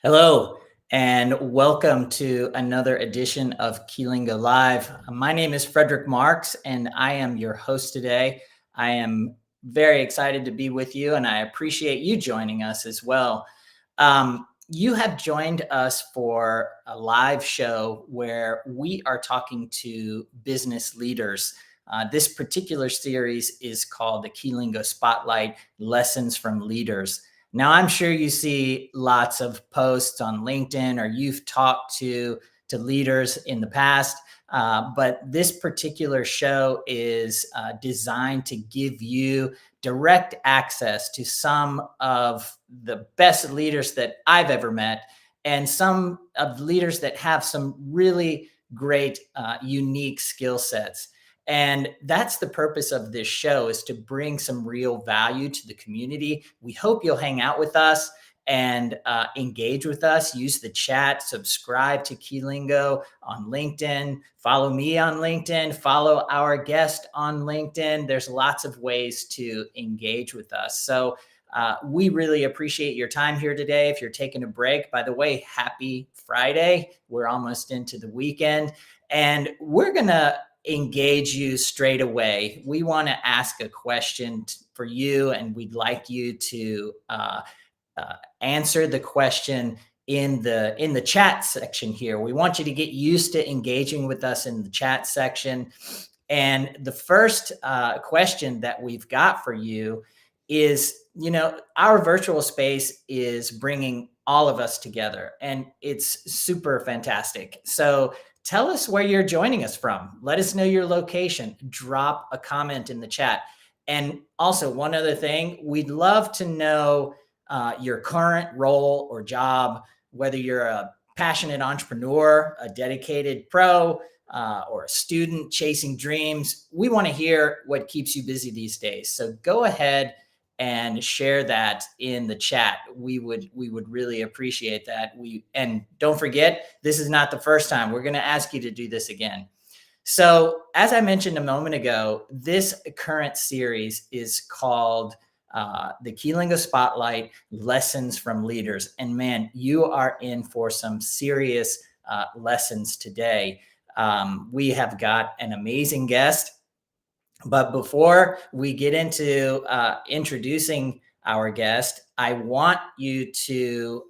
Hello, and welcome to another edition of Keylingo Live. My name is Frederick Marks, and I am your host today. I am very excited to be with you, and I appreciate you joining us as well. You have joined us for a live show where we are talking to business leaders. This particular series is called the Keylingo Spotlight Lessons from Leaders. Now, I'm sure you see lots of posts on LinkedIn or you've talked to leaders in the past, but this particular show is designed to give you direct access to some of the best leaders that I've ever met and some of leaders that have some really great, unique skill sets. And that's the purpose of this show, is to bring some real value to the community. We hope you'll hang out with us and engage with us. Use the chat, subscribe to Keylingo on LinkedIn, follow me on LinkedIn, follow our guest on LinkedIn. There's lots of ways to engage with us. So we really appreciate your time here today. If you're taking a break, by the way, happy Friday. We're almost into the weekend, and we're going to engage you straight away. We want to ask a question for you, and we'd like you to answer the question in the chat section here. We want you to get used to engaging with us in the chat section. And the first question that we've got for you is, our virtual space is bringing all of us together, and it's super fantastic. So tell us where you're joining us from. Let us know your location. Drop a comment in the chat. And also, one other thing, we'd love to know your current role or job, whether you're a passionate entrepreneur, a dedicated pro, or a student chasing dreams. We want to hear what keeps you busy these days. So go ahead and share that in the chat. We would really appreciate that. And don't forget, this is not the first time. We're going to ask you to do this again. So as I mentioned a moment ago, this current series is called the Keylingo Spotlight Lessons from Leaders. And man, you are in for some serious lessons today. We have got an amazing guest. But before we get into introducing our guest, I want you to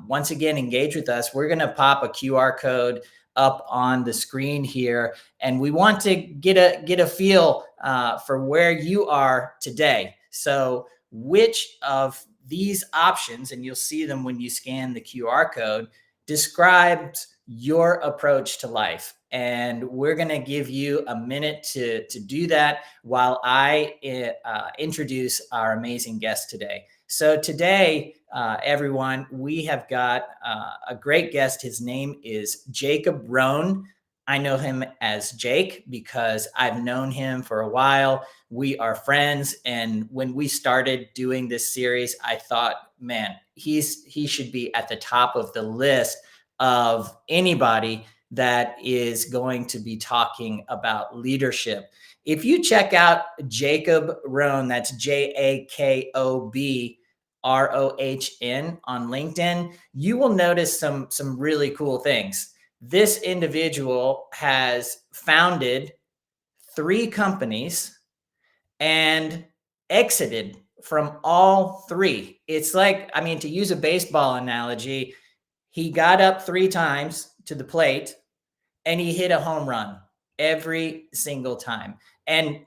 once again engage with us. We're going to pop a QR code up on the screen here, and we want to get a feel for where you are today. So which of these options, and you'll see them when you scan the QR code, describes your approach to life. And we're going to give you a minute to do that while I introduce our amazing guest today. So today, everyone, we have got a great guest. His name is Jacob Rohn. I know him as Jake because I've known him for a while. We are friends. And when we started doing this series, I thought, man, he should be at the top of the list of anybody that is going to be talking about leadership. If you check out Jacob Rohn, that's JAKOB ROHN on LinkedIn, you will notice some really cool things. This individual has founded 3 companies and exited from all 3. It's like, to use a baseball analogy, he got up 3 times to the plate and he hit a home run every single time. And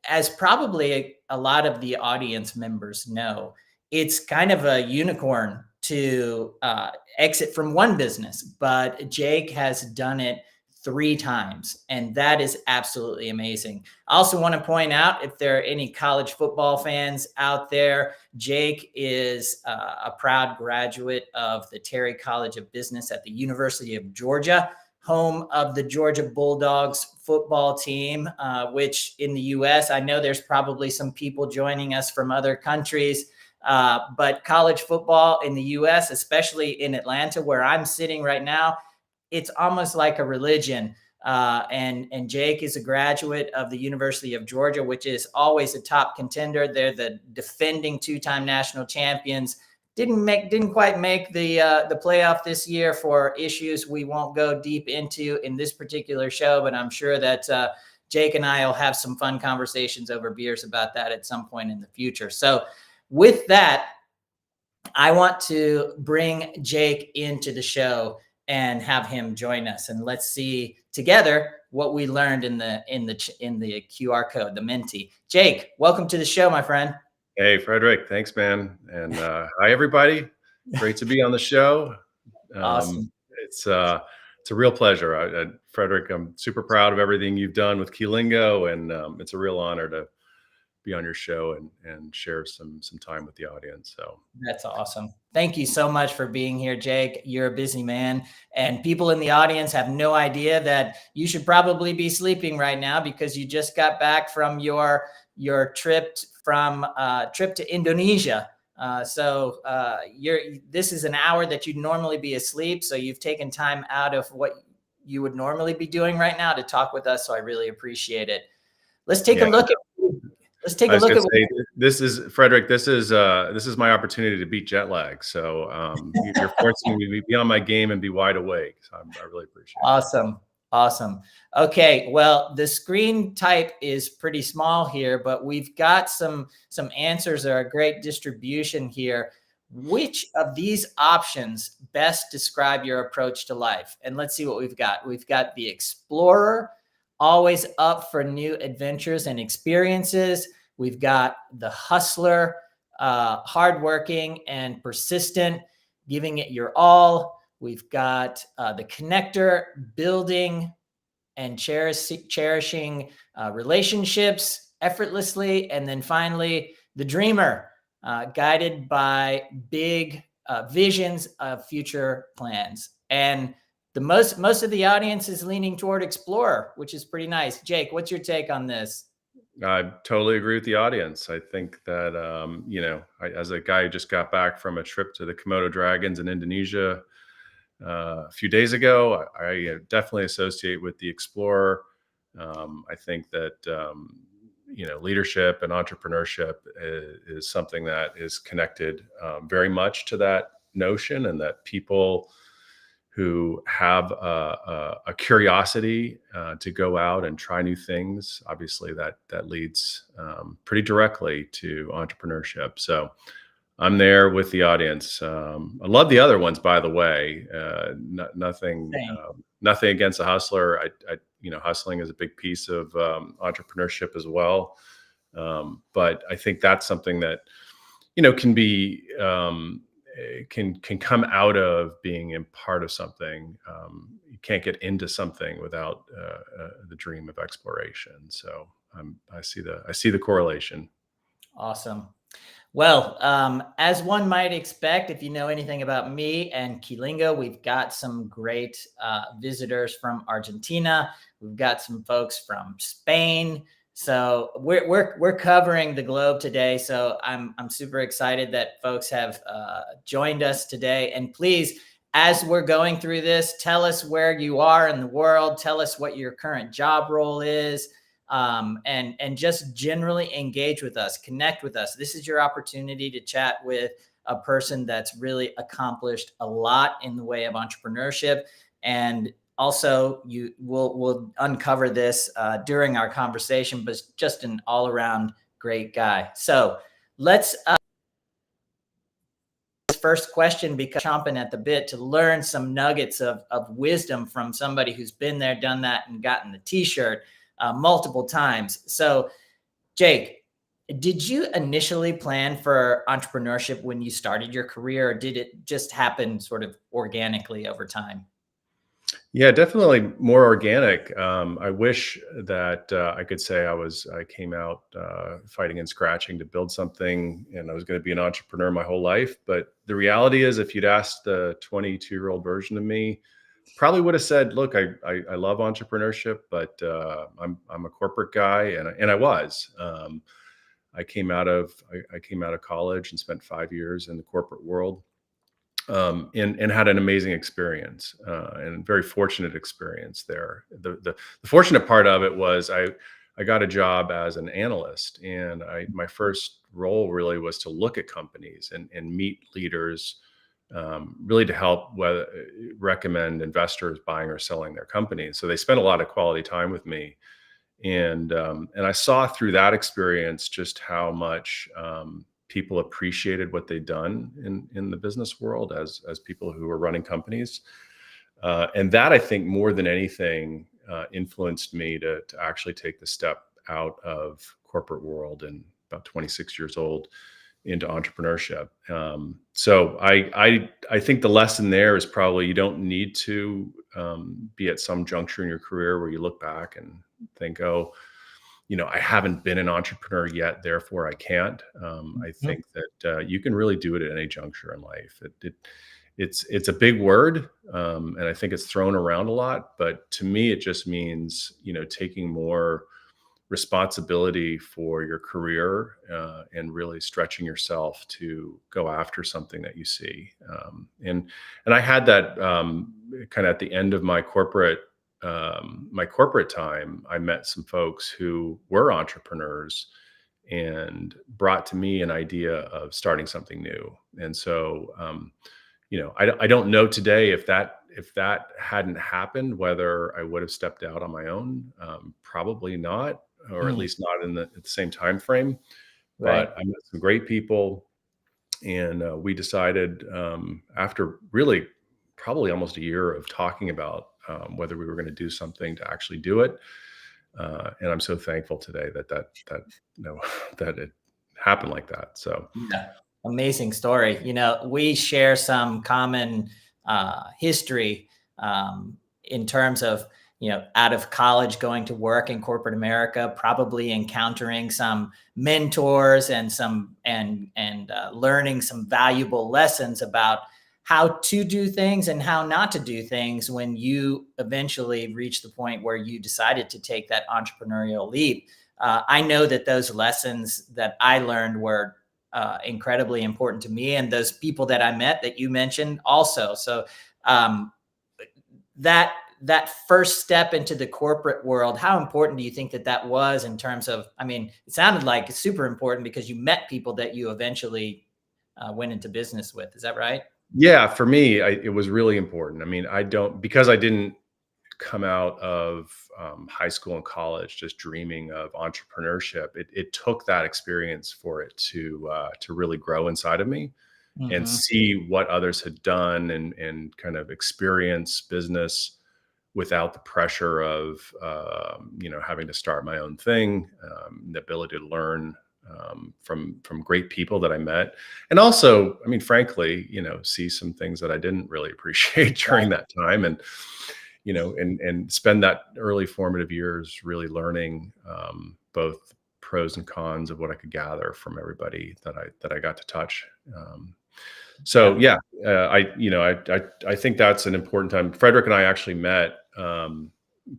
as probably a lot of the audience members know, it's kind of a unicorn to exit from one business, but Jake has done it 3 times, and that is absolutely amazing. I also want to point out, if there are any college football fans out there, Jake is a proud graduate of the Terry College of Business at the University of Georgia, home of the Georgia Bulldogs football team, which in the U.S., I know there's probably some people joining us from other countries, but college football in the U.S., especially in Atlanta, where I'm sitting right now, it's almost like a religion. And Jake is a graduate of the University of Georgia, which is always a top contender. They're the defending 2-time national champions, didn't quite make the playoff this year for issues we won't go deep into in this particular show, but I'm sure that Jake and I will have some fun conversations over beers about that at some point in the future. So with that, I want to bring Jake into the show and have him join us, and let's see together what we learned in the QR code, the Menti. Jake, welcome to the show, my friend. Hey, Frederick. Thanks, man. And hi, everybody. Great to be on the show. Awesome. It's a real pleasure. Frederick, I'm super proud of everything you've done with Keylingo, and it's a real honor to be on your show and share some time with the audience. So that's awesome. Thank you so much for being here, Jake. You're a busy man, and people in the audience have no idea that you should probably be sleeping right now because you just got back from your trip to Indonesia. This is an hour that you'd normally be asleep. So you've taken time out of what you would normally be doing right now to talk with us. So I really appreciate it. Let's take a look at this is Frederick. This is my opportunity to beat jet lag. So you're forcing me to be on my game and be wide awake. So I really appreciate it. Awesome. Okay. Well, the screen type is pretty small here, but we've got some answers that are a great distribution here. Which of these options best describe your approach to life? And let's see what we've got. We've got the explorer, always up for new adventures and experiences. We've got the hustler, hardworking and persistent, giving it your all. We've got the connector, building and cherishing relationships effortlessly. And then finally, the dreamer, guided by big visions of future plans. And the most of the audience is leaning toward explorer, which is pretty nice. Jake, what's your take on this? I totally agree with the audience. I think that, as a guy who just got back from a trip to the Komodo dragons in Indonesia a few days ago, I definitely associate with the explorer. I think that, leadership and entrepreneurship is something that is connected very much to that notion, and that people who have a curiosity to go out and try new things, obviously that leads pretty directly to entrepreneurship. So I'm there with the audience. I love the other ones, by the way. Nothing against the hustler. Hustling is a big piece of entrepreneurship as well. But I think that's something that, can be, can come out of being in part of something. You can't get into something without the dream of exploration. So I see the correlation. Awesome. Well, as one might expect, if you know anything about me and Keylingo, we've got some great visitors from Argentina. We've got some folks from Spain. So we're covering the globe today. So I'm super excited that folks have joined us today. And please, as we're going through this, tell us where you are in the world. Tell us what your current job role is. And just generally engage with us, connect with us. This is your opportunity to chat with a person that's really accomplished a lot in the way of entrepreneurship. And also we'll uncover this during our conversation, but just an all around great guy. So let's first question, because chomping at the bit to learn some nuggets of wisdom from somebody who's been there, done that, and gotten the t-shirt multiple times. So Jake, did you initially plan for entrepreneurship when you started your career, or did it just happen sort of organically over time? Yeah, definitely more organic. I wish that I could say I came out fighting and scratching to build something, and I was going to be an entrepreneur my whole life. But the reality is, if you'd asked the 22-year-old version of me, probably would have said, "Look, I love entrepreneurship, but I'm a corporate guy," and I was. I came out of college and spent 5 years in the corporate world. And had an amazing experience and very fortunate experience there. The fortunate part of it was I I got a job as an analyst, and my first role really was to look at companies and meet leaders, really to help recommend investors buying or selling their companies. So they spent a lot of quality time with me, and I saw through that experience just how much people appreciated what they'd done in the business world as people who were running companies. And that, I think, more than anything, influenced me to actually take the step out of corporate world, and about 26 years old, into entrepreneurship. So I think the lesson there is probably you don't need to be at some juncture in your career where you look back and think, oh, I haven't been an entrepreneur yet, therefore I can't. I think that you can really do it at any juncture in life. It's a big word, and I think it's thrown around a lot. But to me, it just means taking more responsibility for your career, and really stretching yourself to go after something that you see. And I had that kind of at the end of my corporate time. I met some folks who were entrepreneurs and brought to me an idea of starting something new. And so, I don't know today if that hadn't happened, whether I would have stepped out on my own. Probably not, or at least not at the same time frame. Right. But I met some great people, and we decided, after really probably almost a year of talking about whether we were going to do something, to actually do it. And I'm so thankful today that that it happened like that. So Yeah. Amazing story. We share some common history in terms of, out of college, going to work in corporate America, probably encountering some mentors and learning some valuable lessons about how to do things and how not to do things when you eventually reach the point where you decided to take that entrepreneurial leap. I know that those lessons that I learned were incredibly important to me, and those people that I met that you mentioned also. So that first step into the corporate world, how important do you think that was in terms of, it sounded like it's super important because you met people that you eventually went into business with. Is that right? yeah, for me, it was really important. Because I didn't come out of high school and college just dreaming of entrepreneurship. It took that experience for it to really grow inside of me, and see what others had done, and kind of experience business without the pressure of having to start my own thing. The ability to learn from great people that I met, and also, frankly, see some things that I didn't really appreciate during that time, and and spend that early formative years really learning both pros and cons of what I could gather from everybody that I got to touch. So yeah, I think that's an important time. Frederick and I actually met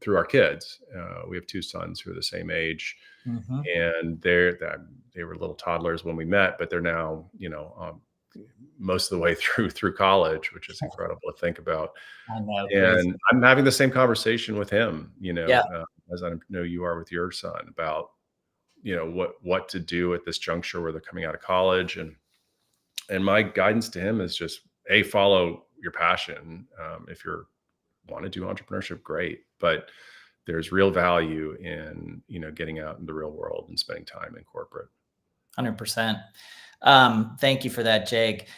through our kids. We have two sons who are the same age, and they were little toddlers when we met, but they're now most of the way through college, which is incredible to think about. I know. And I'm having the same conversation with him, Yeah. as I know you are with your son, about what to do at this juncture where they're coming out of college. And my guidance to him is just, follow your passion. If you want to do entrepreneurship, great, but there's real value in getting out in the real world and spending time in corporate. 100%. Thank you for that, Jake.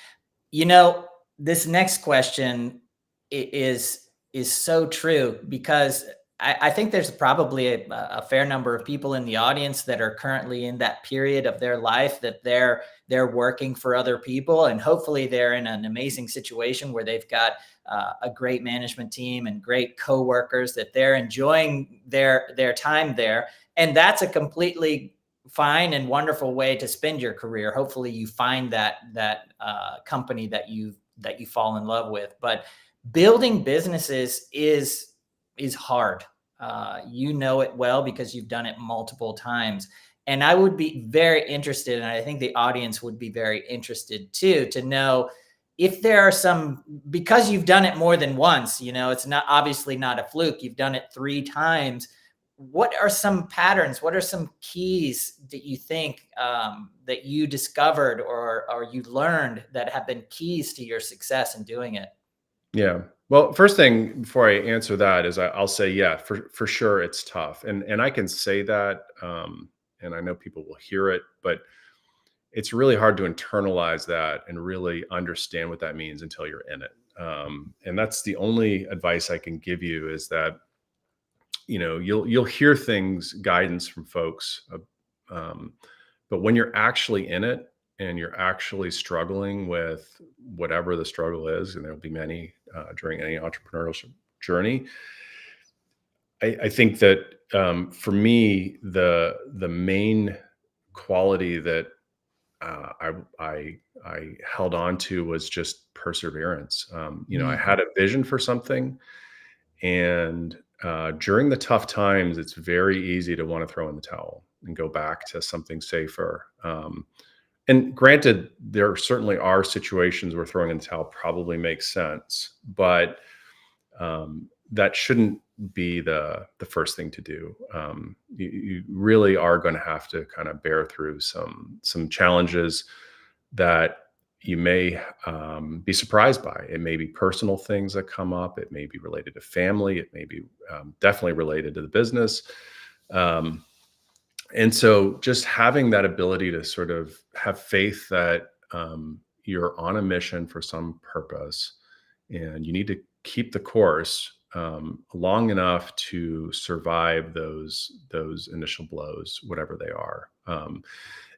This next question is so true, because I think there's probably a fair number of people in the audience that are currently in that period of their life that they're working for other people, and hopefully they're in an amazing situation where they've got a great management team and great coworkers that they're enjoying their time there, and that's a completely fine and wonderful way to spend your career. Hopefully you find that company that you fall in love with. But building businesses is hard. You know it well because you've done it multiple times. And I would be very interested, and I think the audience would be very interested too, to know if there are some, because you've done it more than once, it's not obviously not a fluke. You've done it 3 times. what are some patterns? What are some keys that you think that you discovered or you learned that have been keys to your success in doing it? Yeah. Well, first thing before I answer that is I'll say, yeah, for sure it's tough, and I can say that, and I know people will hear it, but it's really hard to internalize that and really understand what that means until you're in it. And that's the only advice I can give you is that, you'll hear things, guidance from folks, um, but when you're actually in it and you're actually struggling with whatever the struggle is, and there'll be many during any entrepreneurial journey, I think that for me, the main quality that uh, I, I held on to was just perseverance. I Mm, had a vision for something, and during the tough times, it's very easy to want to throw in the towel and go back to something safer. And granted, there certainly are situations where throwing in the towel probably makes sense, but that shouldn't be the first thing to do. You really are going to have to kind of bear through some challenges that you may be surprised by. It may be personal things that come up. It may be related to family. It may be definitely related to the business. Um, and so just having that ability to sort of have faith that you're on a mission for some purpose and you need to keep the course long enough to survive those initial blows, whatever they are.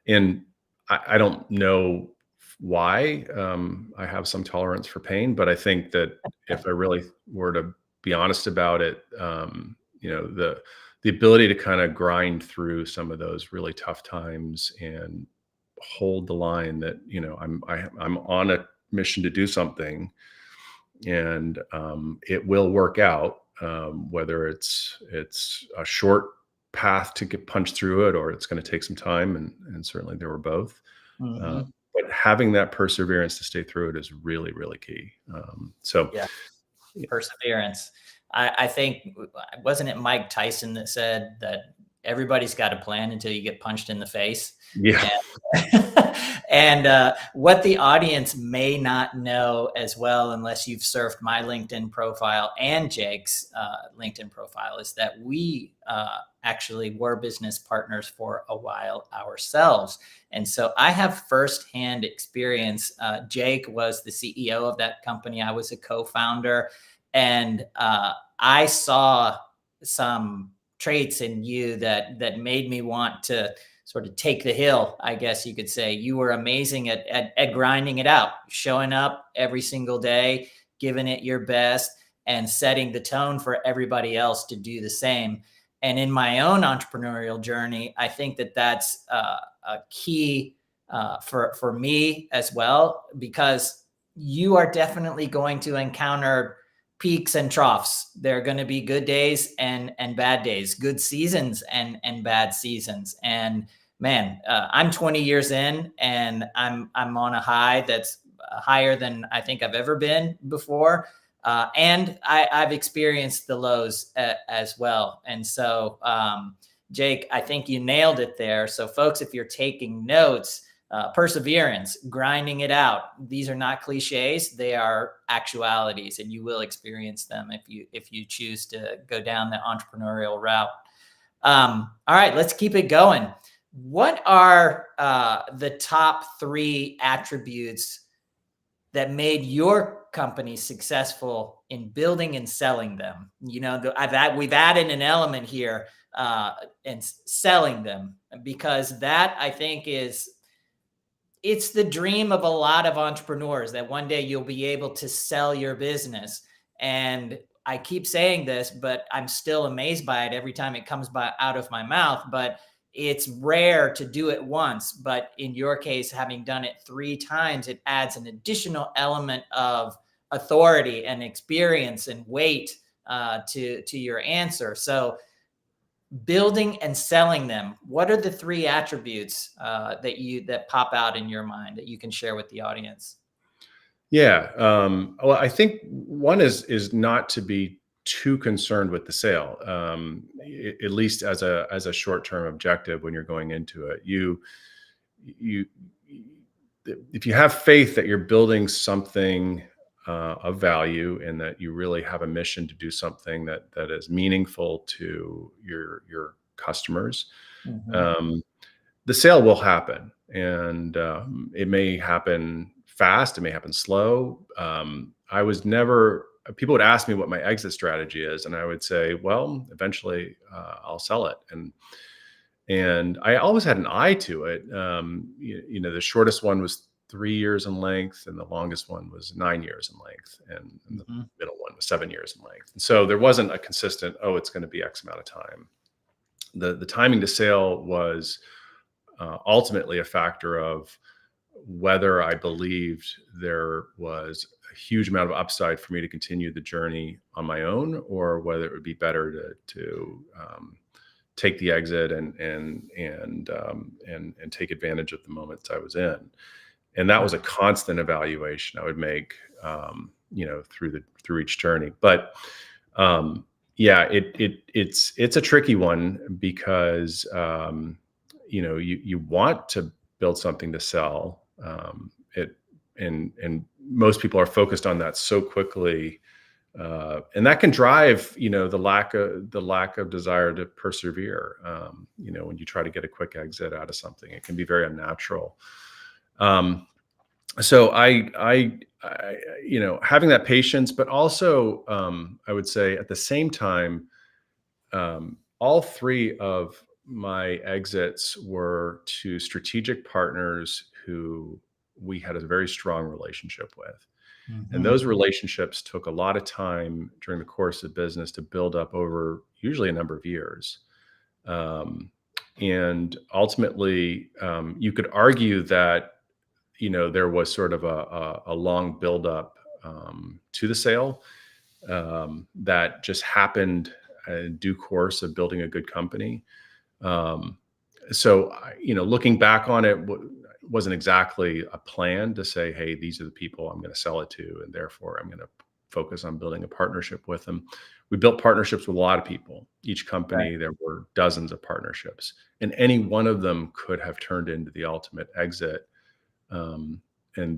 And I don't know why I have some tolerance for pain, but I think that if I really were to be honest about it, the ability to kind of grind through some of those really tough times and hold the line that I'm on a mission to do something, and it will work out, whether it's a short path to get punched through it or it's going to take some time, and certainly there were both. uh, mhm. but having that perseverance to stay through it is really, really key. So Yeah, perseverance. I think, wasn't it Mike Tyson that said that everybody's got a plan until you get punched in the face? yeah. And what the audience may not know as well, unless you've surfed my LinkedIn profile and Jake's LinkedIn profile, is that we actually were business partners for a while ourselves. And so I have firsthand experience. Jake was the CEO of that company. I was a co-founder. And I saw some traits in you that made me want to sort of take the hill, I guess you could say. You were amazing at grinding it out, showing up every single day, giving it your best, and setting the tone for everybody else to do the same. And in my own entrepreneurial journey, I think that that's a key for me as well, because you are definitely going to encounter peaks and troughs. There are going to be good days and bad days, good seasons and bad seasons. And man, I'm 20 years in, and I'm on a high that's higher than I think I've ever been before. And I've experienced the lows as well. And so, Jake, I think you nailed it there. So, folks, if you're taking notes, perseverance, grinding it out. These are not cliches; they are actualities, and you will experience them if you choose to go down the entrepreneurial route. All right, let's keep it going. What are the top 3 attributes that made your company successful in building and selling them? We've added an element here in selling them, because that, I think, it's the dream of a lot of entrepreneurs, that one day you'll be able to sell your business. And I keep saying this, but I'm still amazed by it every time it comes out of my mouth. But it's rare to do it once. But in your case, having done it 3 times, it adds an additional element of authority and experience and weight to your answer. So, building and selling them, what are the 3 attributes that pop out in your mind that you can share with the audience? Yeah. Well, I think one is not to be too concerned with the sale, at least as a short-term objective when you're going into it. You if you have faith that you're building something of value and that you really have a mission to do something that is meaningful to your customers, Mm-hmm. the sale will happen, and it may happen fast, it may happen slow. I was never. People would ask me what my exit strategy is, and I would say, well, eventually I'll sell it, and I always had an eye to it. The shortest one was 3 years in length, and the longest one was 9 years in length, and the Mm-hmm. middle one was 7 years in length. And so there wasn't a consistent, oh, it's going to be X amount of time. The timing to sale was ultimately a factor of whether I believed there was a huge amount of upside for me to continue the journey on my own, or whether it would be better to take the exit and take advantage of the moments I was in. And that was a constant evaluation I would make, through each journey. But yeah, it's a tricky one because you want to build something to sell, and most people are focused on that so quickly. And that can drive, the lack of desire to persevere. When you try to get a quick exit out of something, it can be very unnatural. So I having that patience, but also, I would say at the same time, all three of my exits were to strategic partners who we had a very strong relationship with. And Mm-hmm. those relationships took a lot of time during the course of business to build up over usually a number of years. And ultimately, you could argue that, there was sort of a long buildup to the sale that just happened in due course of building a good company. So, looking back on it, wasn't exactly a plan to say, hey, these are the people I'm going to sell it to, and therefore I'm going to focus on building a partnership with them. We built partnerships with a lot of people. Each Right. company, there were dozens of partnerships, and any one of them could have turned into the ultimate exit. And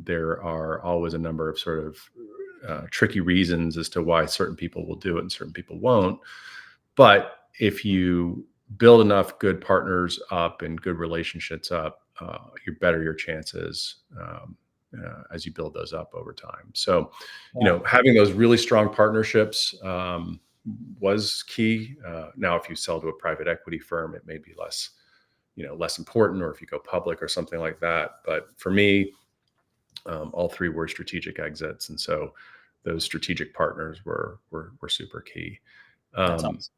there are always a number of sort of tricky reasons as to why certain people will do it and certain people won't. But if you build enough good partners up and good relationships up, you better your chances as you build those up over time. So, Yeah. having those really strong partnerships was key. Now, if you sell to a private equity firm, it may be less important, or if you go public or something like that. But for me, all three were strategic exits, and so those strategic partners were super key. That's Um, awesome.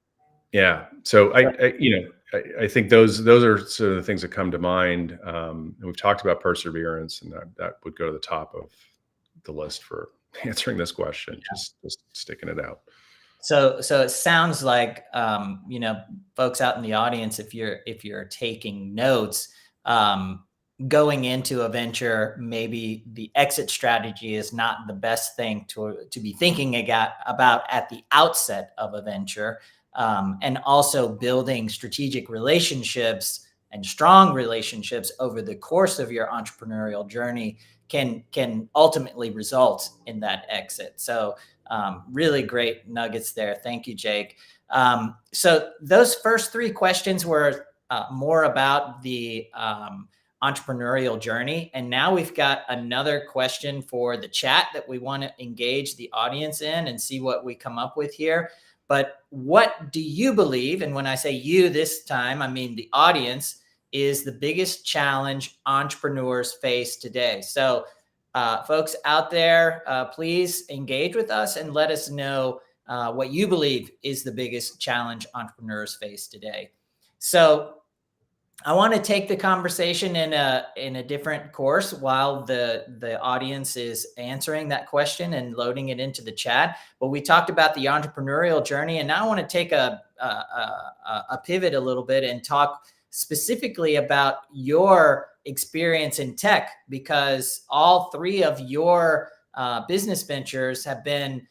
yeah. So I think those are sort of the things that come to mind. And we've talked about perseverance, and that would go to the top of the list for answering this question. Just sticking it out. So it sounds like, folks out in the audience, if you're taking notes, going into a venture, maybe the exit strategy is not the best thing to be thinking about at the outset of a venture, and also building strategic relationships and strong relationships over the course of your entrepreneurial journey can ultimately result in that exit. So really great nuggets there. Thank you, Jake. So those first three questions were more about the entrepreneurial journey. And now we've got another question for the chat that we want to engage the audience in and see what we come up with here. But what do you believe? And when I say you this time, I mean the audience, is the biggest challenge entrepreneurs face today. So folks out there, please engage with us and let us know what you believe is the biggest challenge entrepreneurs face today. So I want to take the conversation in a different course while the audience is answering that question and loading it into the chat. But we talked about the entrepreneurial journey, and now I want to take a pivot a little bit and talk specifically about your experience in tech, because all three of your business ventures have been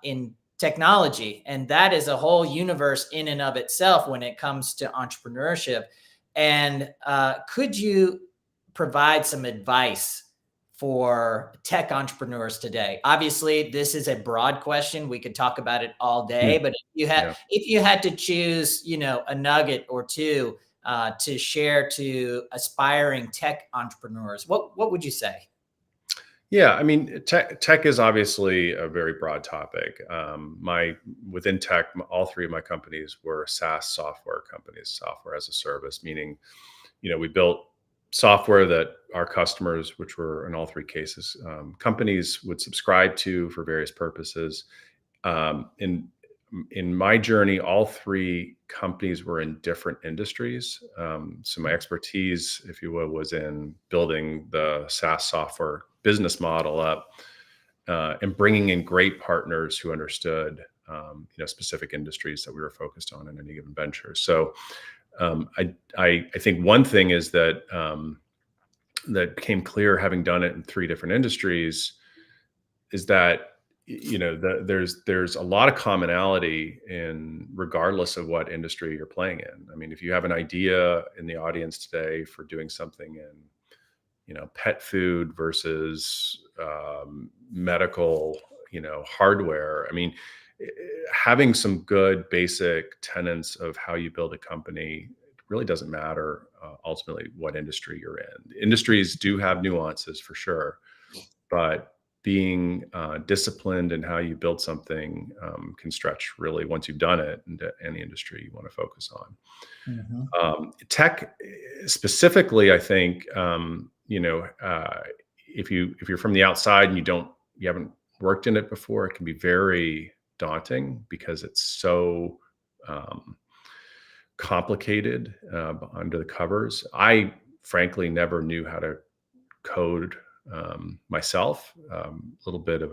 in technology. And that is a whole universe in and of itself when it comes to entrepreneurship. And could you provide some advice for tech entrepreneurs today? Obviously, this is a broad question. We could talk about it all day, but if you had to choose, a nugget or two to share to aspiring tech entrepreneurs, what would you say? Yeah, I mean, tech is obviously a very broad topic. Within tech, all three of my companies were SaaS software companies, software as a service, meaning, we built software that our customers, which were in all three cases, companies would subscribe to for various purposes. In my journey, all three companies were in different industries. So my expertise, if you will, was in building the SaaS software business model up and bringing in great partners who understood, specific industries that we were focused on in any given venture. So I think one thing is that that became clear, having done it in three different industries, is that there's a lot of commonality in, regardless of what industry you're playing in. I mean, if you have an idea in the audience today for doing something in, pet food versus medical, hardware, I mean, having some good basic tenets of how you build a company, it really doesn't matter ultimately what industry you're in. Industries do have nuances for sure, but being disciplined in how you build something can stretch, really, once you've done it, into any industry you want to focus on. Tech specifically, I think, if you're from the outside and you haven't worked in it before, it can be very daunting because it's so complicated under the covers. I frankly never knew how to code myself. A little bit of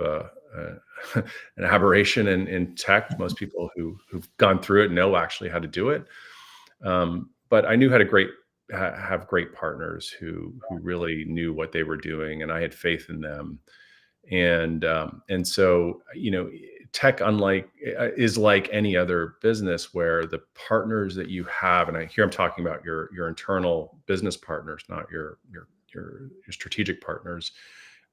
an aberration in tech. Most people who've gone through it know actually how to do it. But I knew how to have great partners who really knew what they were doing, and I had faith in them. And so, tech, is like any other business, where the partners that you have, and I'm talking about your internal business partners, not your strategic partners,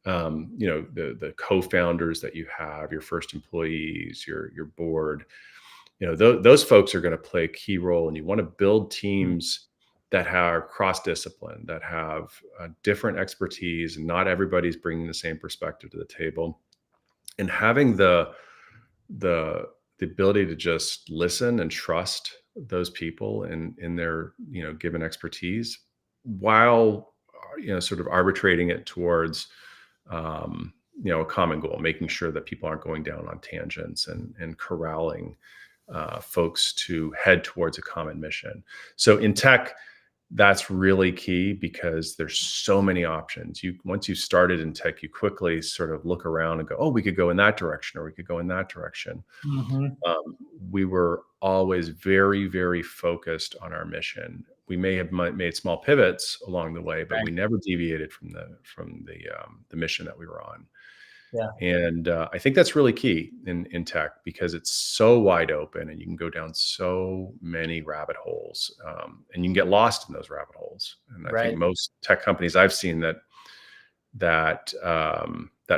the co-founders that you have, your first employees, your board, those folks are going to play a key role. And you want to build teams that are cross-discipline, that have different expertise, and not everybody's bringing the same perspective to the table. And having the ability to just listen and trust those people in their given expertise, while sort of arbitrating it towards a common goal, making sure that people aren't going down on tangents, and corralling folks to head towards a common mission. So in tech, that's really key, because there's so many options. Once you started in tech, you quickly sort of look around and go, oh, we could go in that direction, or we could go in that direction. We were always very, very focused on our mission. We may have made small pivots along the way, but we never deviated from the mission that we were on. Yeah. And I think that's really key in tech, because it's so wide open, and you can go down so many rabbit holes, and you can get lost in those rabbit holes. And I think most tech companies I've seen that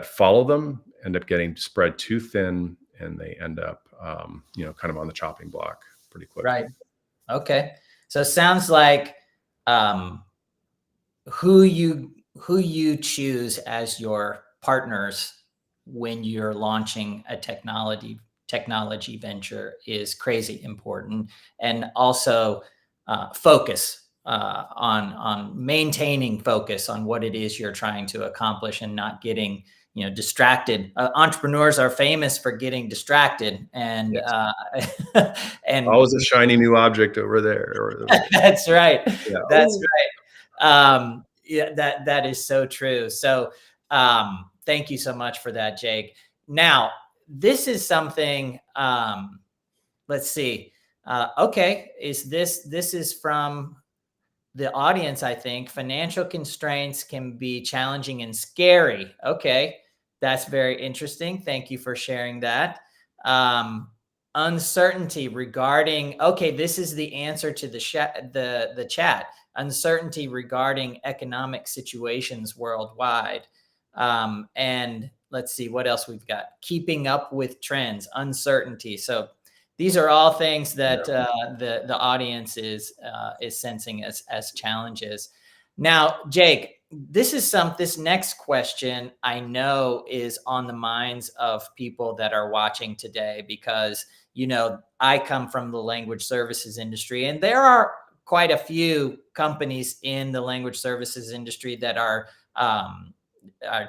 follow them end up getting spread too thin, and they end up kind of on the chopping block pretty quickly. Right. Okay. So it sounds like who you choose as your partners when you're launching a technology venture is crazy important. And also focus on maintaining focus on what it is you're trying to accomplish, and not getting distracted. Entrepreneurs are famous for getting distracted, and and always a shiny new object over there. That's right. Yeah. That's right. Yeah, that is so true. So thank you so much for that, Jake. Now, this is something, let's see. Okay. This is from the audience, I think. Financial constraints can be challenging and scary. Okay. That's very interesting. Thank you for sharing that. Uncertainty regarding, okay, this is the answer to the chat. Uncertainty regarding economic situations worldwide. And let's see what else we've got. Keeping up with trends, uncertainty. So these are all things that the audience is sensing as challenges. Now, Jake, this next question I know is on the minds of people that are watching today, because I come from the language services industry, and there are quite a few companies in the language services industry that are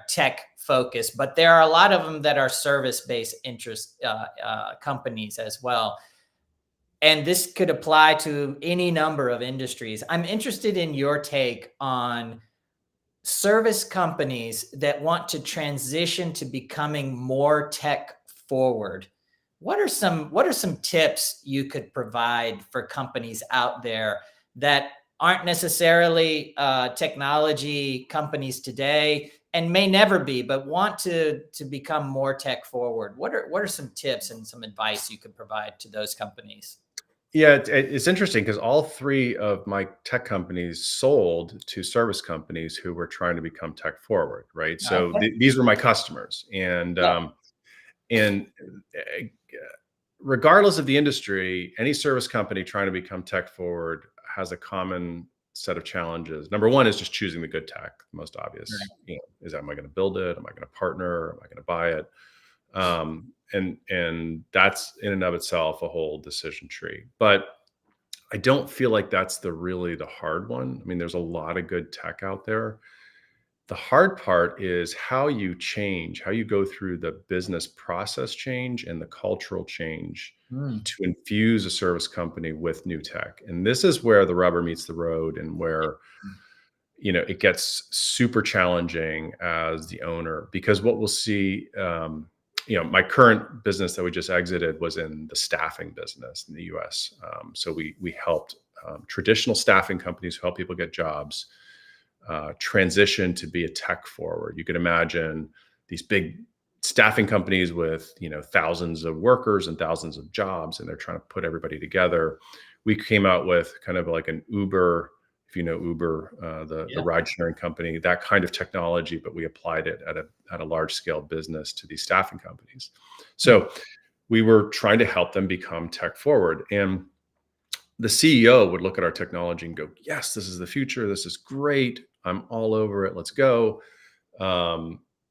tech focused, but there are a lot of them that are service-based interest companies as well. And this could apply to any number of industries. I'm interested in your take on service companies that want to transition to becoming more tech forward. What are some tips you could provide for companies out there that aren't necessarily technology companies today and may never be, but want to become more tech forward? What are some tips and some advice you could provide to those companies? Yeah, it's interesting because all three of my tech companies sold to service companies who were trying to become tech forward, right? So Okay. these were my customers, and Yeah. and uh, regardless of the industry, any service company trying to become tech forward has a common set of challenges. Number one is just choosing the good tech. The most obvious, Right. is, am I going to build it? Am I going to partner? Am I going to buy it? And that's in and of itself a whole decision tree. But I don't feel like that's really the hard one. I mean, there's a lot of good tech out there. The hard part is how you change, how you go through the business process change and the cultural change Mm. to infuse a service company with new tech. And this is where the rubber meets the road, and where it gets super challenging as the owner, because what we'll see, my current business that we just exited was in the staffing business in the US. So we helped traditional staffing companies who help people get jobs transition to be a tech forward. You can imagine these big staffing companies with thousands of workers and thousands of jobs, and they're trying to put everybody together. We came out with kind of like an Uber, if you know Uber, the Yeah. ride sharing company, that kind of technology, but we applied it at a large scale business to these staffing companies. So we were trying to help them become tech forward. And the CEO would look at our technology and go, yes, this is the future. This is great. I'm all over it. Let's go.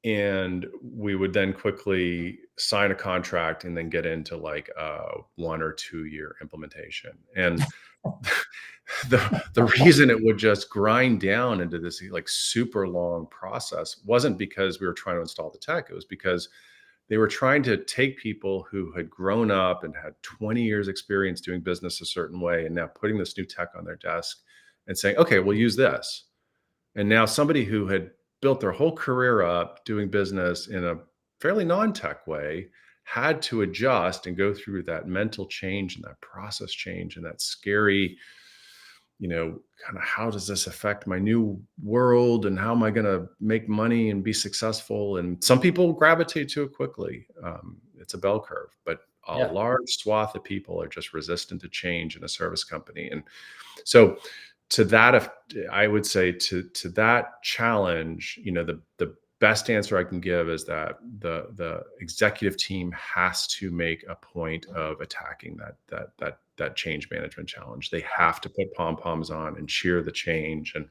And we would then quickly sign a contract and then get into like a 1 or 2 year implementation. And the reason it would just grind down into this like super long process wasn't because we were trying to install the tech. It was because they were trying to take people who had grown up and had 20 years experience doing business a certain way, and now putting this new tech on their desk and saying, okay, we'll use this. And now somebody who had built their whole career up doing business in a fairly non-tech way had to adjust and go through that mental change and that process change and that scary, kind of, how does this affect my new world, and how am I going to make money and be successful? And some people gravitate to it quickly. It's a bell curve, but a Yeah. large swath of people are just resistant to change in a service company. And so to that, I would say to that challenge, the best answer I can give is that the executive team has to make a point of attacking that change management challenge. They have to put pom-poms on and cheer the change and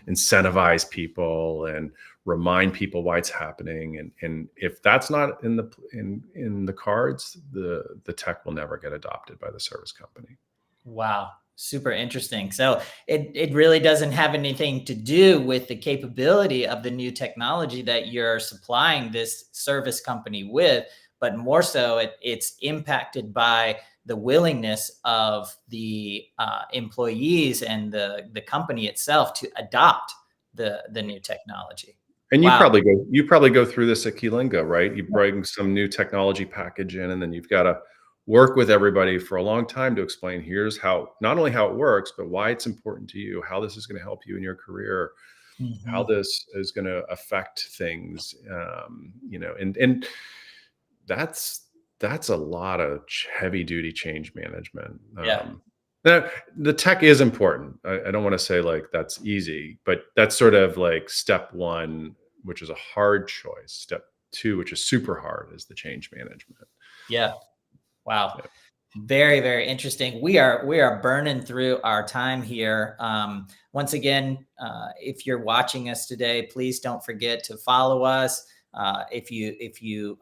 incentivize people and remind people why it's happening. And if that's not in the cards, the tech will never get adopted by the service company. Wow. Super interesting. So it really doesn't have anything to do with the capability of the new technology that you're supplying this service company with, but more so it's impacted by the willingness of the employees and the company itself to adopt the new technology. And Wow. you probably go through this at Keylingo, right? You bring some new technology package in, and then you've got to work with everybody for a long time to explain, here's how, not only how it works, but why it's important to you, how this is going to help you in your career, how Mhm. this is going to affect things, and that's that's a lot of heavy duty change management. Yeah. Now, the tech is important. I don't want to say like that's easy, but that's sort of like step one, which is a hard choice. Step two, which is super hard, is the change management. Yeah. Wow. Yeah. Very, very interesting. We are burning through our time here. Once again, if you're watching us today, please don't forget to follow us. If you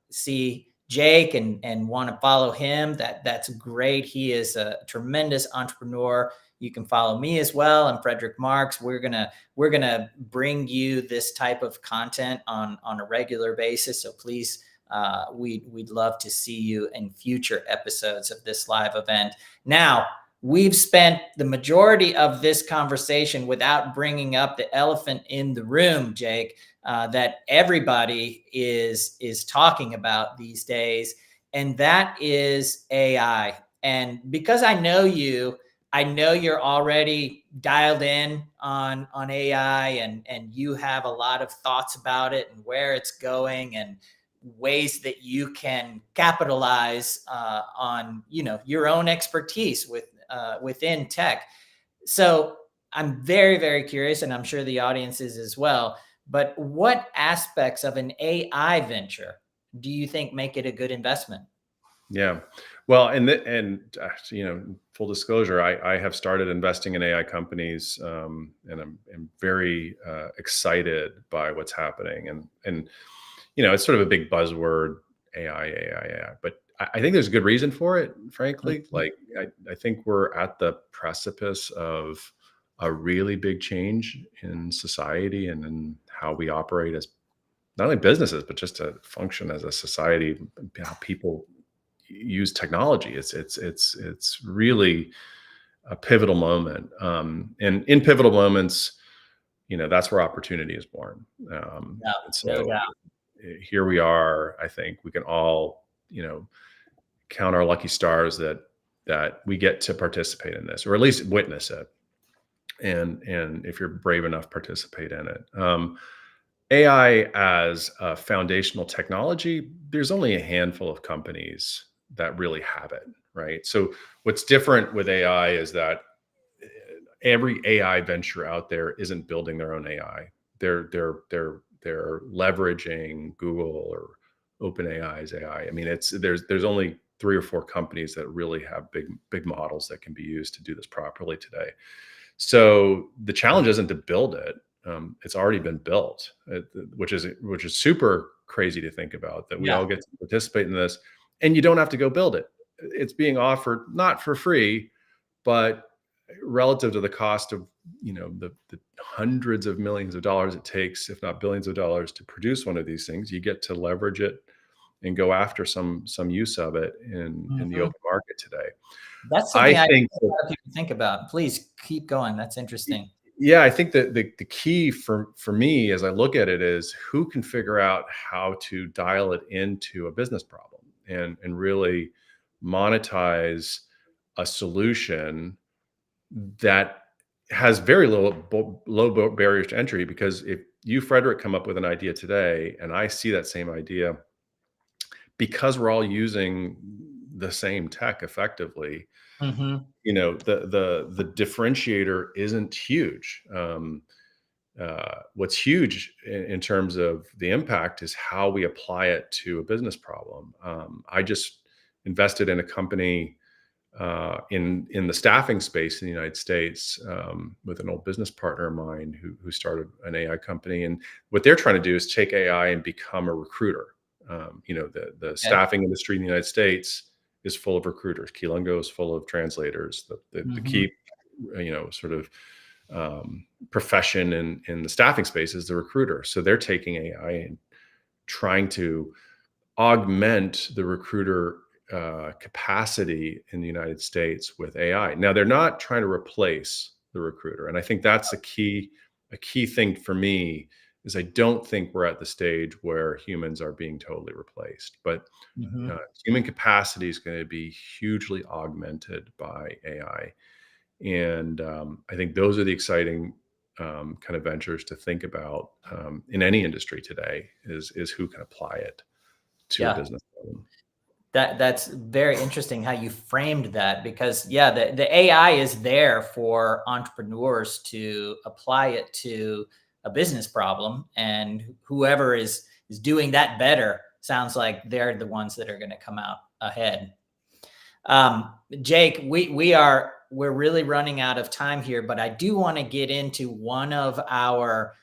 see Jake and want to follow him, that's great. He is a tremendous entrepreneur. You can follow me as well. I'm Frederick Marks. We're gonna bring you this type of content on a regular basis. So please, we'd love to see you in future episodes of this live event. Now, we've spent the majority of this conversation without bringing up the elephant in the room, Jake, that everybody is talking about these days, and that is AI. And because I know you, I know you're already dialed in on AI, and you have a lot of thoughts about it and where it's going and ways that you can capitalize on your own expertise within tech. So I'm very, very curious, and I'm sure the audience is as well. But what aspects of an AI venture do you think make it a good investment? Yeah. Well, full disclosure, I have started investing in AI companies, and I'm very excited by what's happening. And it's sort of a big buzzword, AI. But I think there's a good reason for it, frankly. Mhm. Like, I think we're at the precipice of a really big change in society and in how we operate as not only businesses, but just to function as a society, how people use technology. It's really a pivotal moment. And in pivotal moments, that's where opportunity is born. No, And no so doubt. here we are. I think we can all, count our lucky stars that we get to participate in this, or at least witness it. And if you're brave enough, participate in it. AI as a foundational technology, there's only a handful of companies that really have it, right? So what's different with AI is that every AI venture out there isn't building their own AI. They're leveraging Google or OpenAI's AI. I mean, there's only 3 or 4 companies that really have big models that can be used to do this properly today. So the challenge isn't to build it. It's already been built, which is super crazy to think about, that we Yeah. all get to participate in this, and you don't have to go build it. It's being offered not for free, but relative to the cost of the hundreds of millions of dollars it takes, if not billions of dollars, to produce one of these things, you get to leverage it and go after some use of it in the Mhm. open market today. That's I something I think think a lot of people think about. Please keep going. That's interesting. Yeah, I think that the key for me as I look at it is who can figure out how to dial it into a business problem and really monetize a solution that has very low barriers to entry. Because if you, Frederick, come up with an idea today and I see that same idea, because we're all using the same tech effectively, Hmm. the differentiator isn't huge. What's huge in terms of the impact is how we apply it to a business problem. I just invested in a company in the staffing space in the United States, with an old business partner of mine who started an AI company. And what they're trying to do is take AI and become a recruiter. The Okay. staffing industry in the United States is full of recruiters. Keylingo is full of translators. The Hmm. key, sort of profession in the staffing space is the recruiter. So they're taking AI and trying to augment the recruiter capacity in the United States with AI. Now they're not trying to replace the recruiter, and I think that's a key thing for me. Is I don't think we're at the stage where humans are being totally replaced, but Hmm. human capacity is going to be hugely augmented by AI. And I think those are the exciting kind of ventures to think about in any industry today. Is who can apply it to a Yeah. business problem. That's very interesting how you framed that, because yeah, the AI is there for entrepreneurs to apply it to a business problem, and whoever is doing that better sounds like they're the ones that are going to come out ahead. Jake, we're really running out of time here, but I do want to get into one of our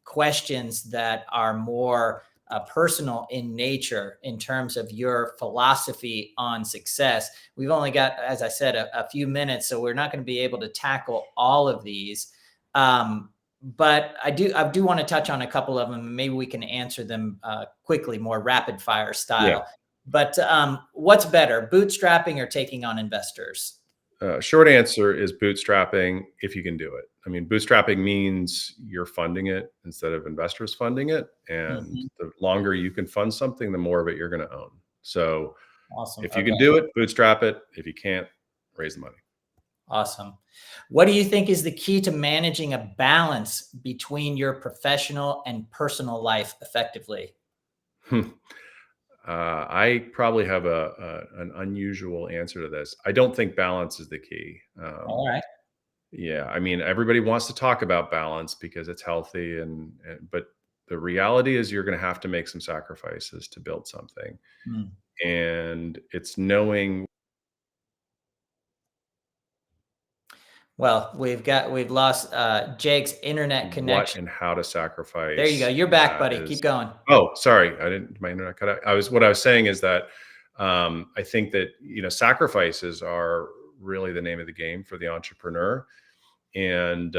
questions that are more personal in nature in terms of your philosophy on success. We've only got, as I said, a few minutes, so we're not going to be able to tackle all of these. But I do want to touch on a couple of them, and maybe we can answer them quickly, more rapid fire style. Yeah. But what's better, bootstrapping or taking on investors? Short answer is bootstrapping if you can do it. I mean, bootstrapping means you're funding it instead of investors funding it. And the longer you can fund something, the more of it you're going to own. So Awesome. if you can do it, bootstrap it. If you can't, raise the money. Awesome. What do you think is the key to managing a balance between your professional and personal life effectively? I probably have an unusual answer to this. I don't think balance is the key. All right. Yeah, I mean, everybody wants to talk about balance because it's healthy, but the reality is you're going to have to make some sacrifices to build something, Hmm. and it's knowing. Well, we've lost Jake's internet What connection. and how to sacrifice. There you go. You're back, that buddy. is- Keep going. Oh, sorry, I didn't. My internet cut out. What I was saying is that I think that sacrifices are really the name of the game for the entrepreneur, and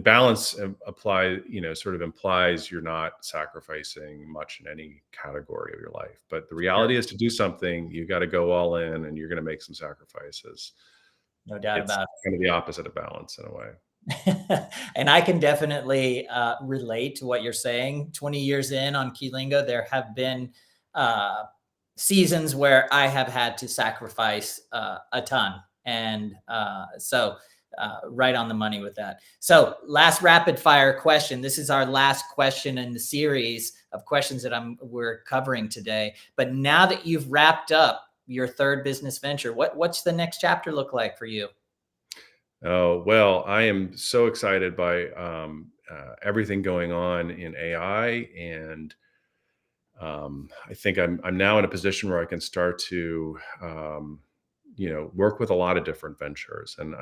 balance sort of implies you're not sacrificing much in any category of your life. But the reality is, to do something, you got to go all in, and you're going to make some sacrifices. No doubt It's about kind of the opposite of balance in a way. it. And I can definitely relate to what you're saying. 20 years in on Keylingo, there have been seasons where I have had to sacrifice a ton. And so right on the money with that. So last rapid fire question. This is our last question in the series of questions that we're covering today. But now that you've wrapped up your third business venture, what's the next chapter look like for you? Oh, well, I am so excited by everything going on in AI, and I think I'm now in a position where I can start to work with a lot of different ventures, and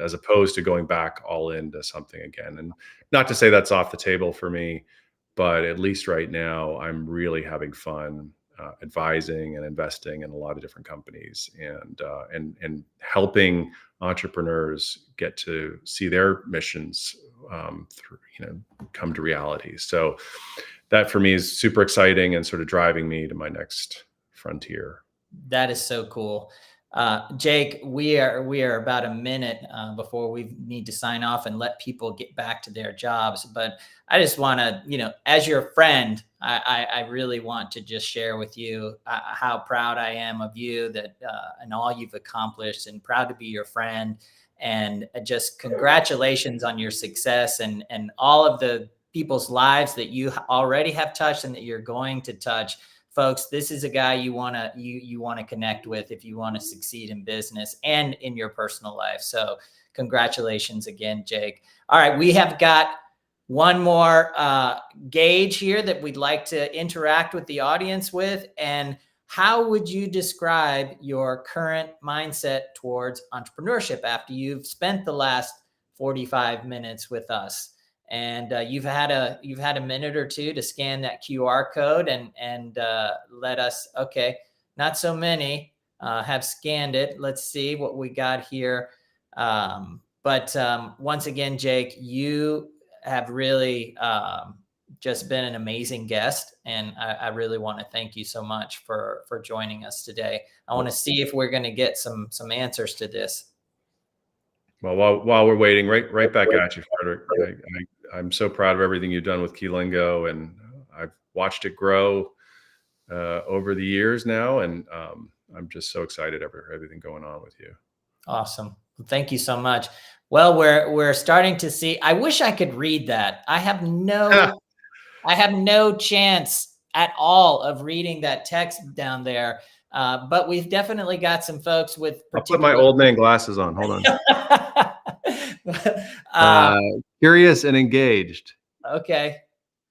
as opposed to going back all into something again. And not to say that's off the table for me, but at least right now I'm really having fun advising and investing in a lot of different companies, and helping entrepreneurs get to see their missions come to reality. So that for me is super exciting and sort of driving me to my next frontier. That is so cool. Jake, we are about a minute before we need to sign off and let people get back to their jobs. But I just want to, as your friend, I really want to just share with you how proud I am of you and all you've accomplished, and proud to be your friend. And just congratulations on your success and all of the people's lives that you already have touched and that you're going to touch. Folks, this is a guy you want to connect with if you want to succeed in business and in your personal life. So congratulations again, Jake. All right, we have got one more gauge here that we'd like to interact with the audience with. And how would you describe your current mindset towards entrepreneurship after you've spent the last 45 minutes with us? And you've had a minute or two to scan that QR code and let us. Okay, not so many have scanned it. Let's see what we got here. But once again, Jake, you have really just been an amazing guest, and I really want to thank you so much for joining us today. I want to see if we're going to get some answers to this. Well, while we're waiting, right back at you, Frederick. I'm so proud of everything you've done with Keylingo, and I've watched it grow over the years now, and I'm just so excited over everything going on with you. Awesome. Thank you so much. Well, we're starting to see. I wish I could read that. I have no chance at all of reading that text down there. But we've definitely got some folks with I'll put my particular. old man glasses on. Hold on. uh, Curious and engaged okay.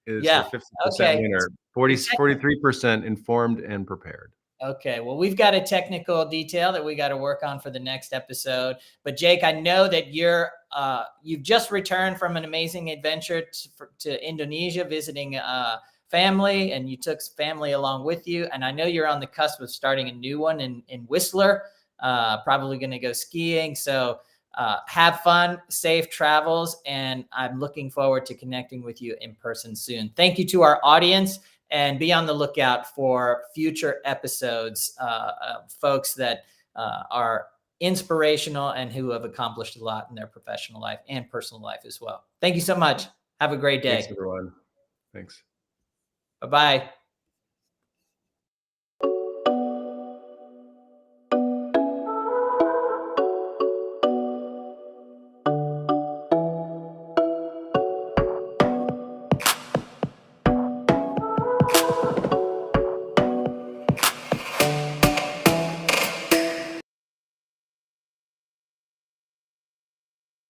is the Yeah. 50% Okay. winner. 43% informed and prepared. Okay, well, we've got a technical detail that we got to work on for the next episode. But Jake, I know that you've just returned from an amazing adventure to Indonesia, visiting family, and you took family along with you. And I know you're on the cusp of starting a new one in Whistler. Probably going to go skiing. So have fun, safe travels, and I'm looking forward to connecting with you in person soon. Thank you to our audience. And be on the lookout for future episodes of folks that are inspirational and who have accomplished a lot in their professional life and personal life as well. Thank you so much. Have a great day. Thanks, everyone. Thanks. Bye-bye.